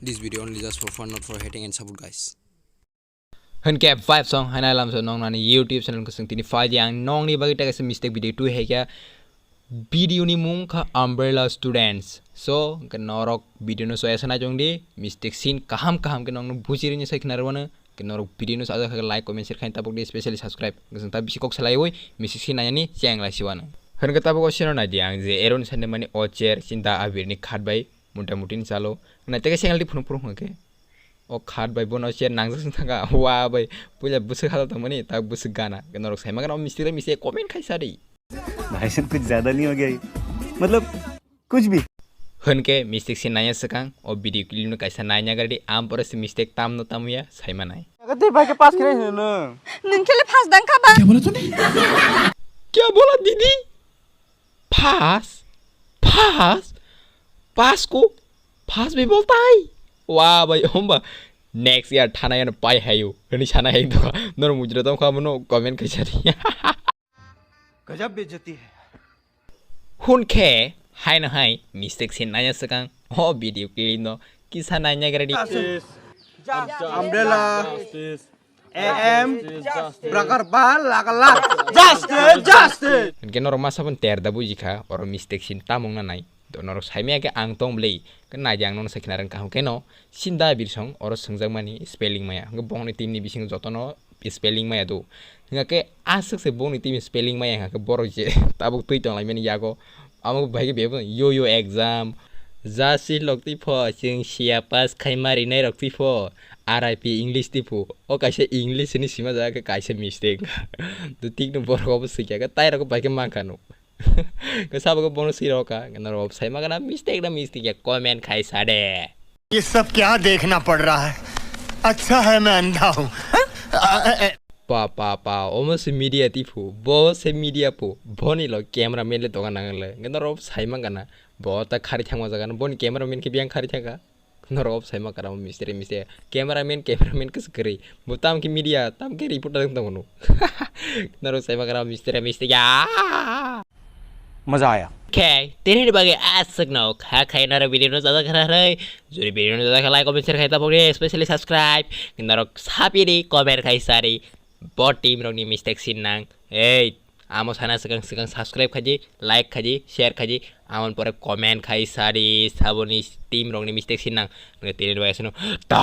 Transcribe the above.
This video only just for fun, not for hating and support, guys. Henke 5 song hana lam so nong nani YouTube channel ko sing tini file yang nong ni bagi taga mistake video tu hai kya video ni mung ka umbrella students so ke norok video no so esa na jong di mistake scene kaham ke nong no bujiri ni sai knarwana ke norok video no sa ka like comment share khain tapok di especially subscribe ngasang ta bisi kok salai woi mistake scene na ni chang la siwana henke tapok sino na diang je eron sande mani ocher cinta abir ni khat bai muta mutin chalo na tega sengal di phun phun ke o khat bai bono cher nangja thanga wa bai puja busu khalo thamani ta busu gana ke norok sai magana mistake comment khai sari भाई साहब कुछ ज्यादा नहीं हो गया ये? मतलब कुछ भी हनके मिस्टेक से नया सकang और वीडियो क्लिप में कैसा नया गरी आम पर से मिस्टेक ताम नो ताम या सही मनाई अगर भाई के पास करे ना नंखेले फास दंखा बा क्या बोला तूने क्या बोला दीदी फास फास पास को फास भी बोलता है वाह भाई होम्बा नेक्स्ट यार थाना यार पाई है यो हनी छाना है तो नर मुजरे तो खामनो कमेंट कैसा गजब बेइज्जती है हुनके हाय ना हाय मिस्टेक से नया सकang हो वीडियो क्लिप नो किसा नया गरी अम्ब्रेला एम प्रकार बाल लाक जस्टिस इनके नोर मासा पन तेर दबु जिखा और मिस्टेक सिन तामंग ना नाय तो नोर साइमे के आंग तों ब्ले के नाय आंग नो सखिना रंग काहु के नो सिंदा बिरसंग और संजंग मानी स्पेलिंग माया के बोंग नि टीम नि बिसिंग जतनो स्पेलिंग माया दो हिंगा के आसक से बोंग नि टीम स्पेलिंग माया हिंगा के बोरो जे ताबुक तुइ तंग लाइमेनि यागो आमक भाई के बेबो यो एग्जाम जासि लक्ति फ जों सिया पास खाइमारि नै रक्ति फ आरआईपी इंग्लिश तिफु ओ काइसे इंग्लिश नि सिमा जा के काइसे मिस्टेक तो ठीक न बोरो को सिक्या के ताइ रको भाई के माखानु के सबको बोनस सिरो का नर ऑफ साइ मागना मिस्टेक या कमेंट खाइ साडे ये सब क्या देखना पड़ रहा है अच्छा है मैं अंधा हूँ पा almost media tipu bo se media pu boni lo cameraman le dogan nangle ngenorob saima gana bo ta khari thangwa jagan boni cameraman ke biang khari thanga norob saima karam misteri cameraman kes kri botam ki media tam ke reporter tang tangonu norob saima karam misteri ya मजा आया Okay, tini dibagi asik no khai nara video no zada khara rai juri video no zada like comment share khai ta pokre especially subscribe naro sapi di comment khai sari bot team rong ni mistake sin nang hey amo sana sekang subscribe khaji like khaji share khaji amon pore comment khai sari saboni team rong ni mistake sin nang tini dibagi sino ta